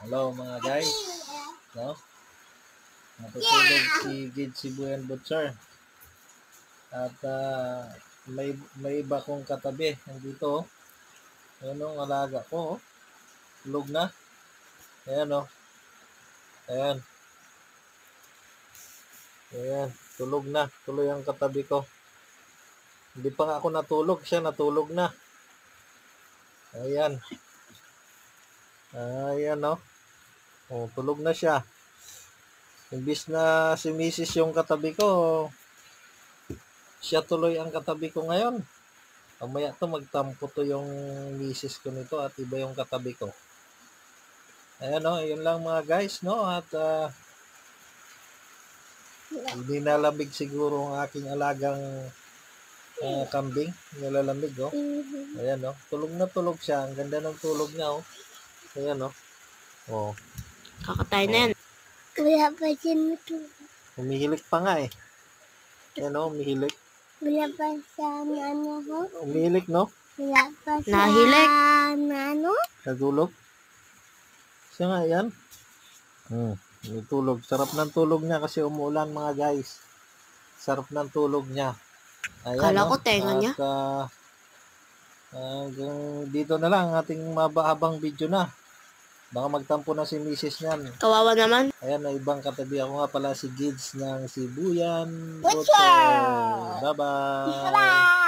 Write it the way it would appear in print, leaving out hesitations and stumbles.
Hello mga guys, no? Natutulog si Gid Sibuyan Butcher. At may iba kong katabi nandito. Ayan ang alaga ko, oh. Tulog na. Ayan, oh. Ayan. Ayan, tulog na. Tuloy ang katabi ko. Hindi pa nga ako natulog, siya natulog na. Ayan. Ayan, oh. Oh, tulog na siya. Imbis na si Mrs. yung katabi ko, siya tuloy ang katabi ko ngayon. Mamaya to magtampo to yung misis ko nito at iba yung katabi ko. Ayan, no, yun lang mga guys, no? At hindi nalamig siguro ang aking alagang kambing. Nilalamig, oh. Ayan, no? Tulog na tulog siya. Ang ganda ng tulog niya, oh. Ayan, no? Oh. Kakatay na yan. Wala pa siya natulog. Umihilik pa nga, eh. Ayan, no? Umihilik. Wala pa siya ano ho. Umihilik, no? Wala pa siya Nahilik. ano. Nagulog. Siya nga, yan. Tulog. Sarap ng tulog niya kasi umuulan mga guys. Sarap ng tulog niya. Ayan, Kala no? ko tenga niya. At hanggang dito na lang ang ating mabahabang video na. Baka magtampo na si Mrs. niyan. Kawawa naman. Ayan, na ibang katabi. Ako nga pala si Gids ng Sibuyan Butcher. Bye-bye. Bye!